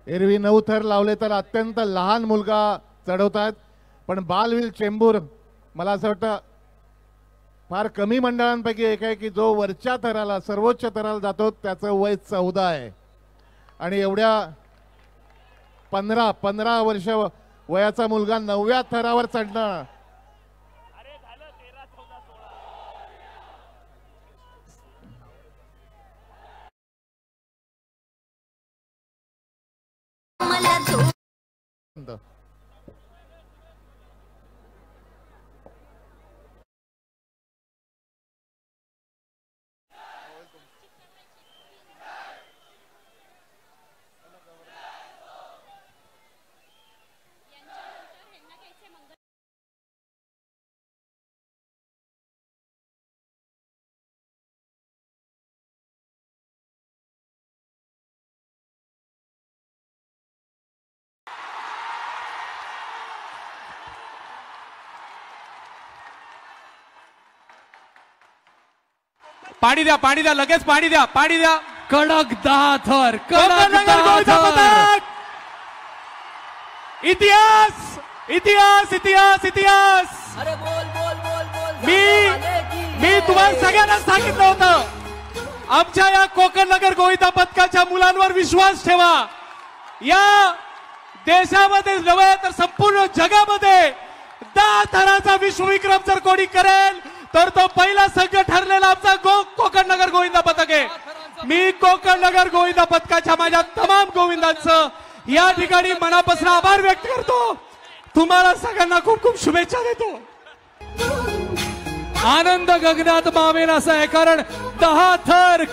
एरवी 9 थर लावले तर अत्यंत लहान मुलगा चढवतात, पण बालवीर चेंबूर मला असं वाटतं फार कमी मंडळांपैकी एक आहे की जो वरच्या थराला सर्वोच्च थराला जातो. त्याचं वय 14 आहे आणि एवढ्या 15 वर्ष वयाचा मुलगा 9व्या थरावर चढणं पाणी द्या लगेच पाणी द्या कडक 10 थर इतिहास इतिहास इतिहास इतिहास अरे बोल मी तुम्हाला सगळ्यांना सांगितलं होतं आमच्या या कोकण नगर गोविंदा पथकाच्या मुलांवर विश्वास ठेवा. या देशामध्ये नव्हे तर संपूर्ण जगामध्ये 10 थराचा विश्वविक्रम जर कोणी करेल तर तो पहिला संघ ठरलेला आमचा कोकण नगर गोविंदा पथक आहे. मी कोकण नगर गोविंदा पथकाच्या माझ्या तमाम गोविंदांचं या ठिकाणी मनापासून आभार व्यक्त करतो. तुम्हाला सगळ्यांना खूप खूप शुभेच्छा देतो. आनंद गगनात मावेल असा आहे, कारण 10 थर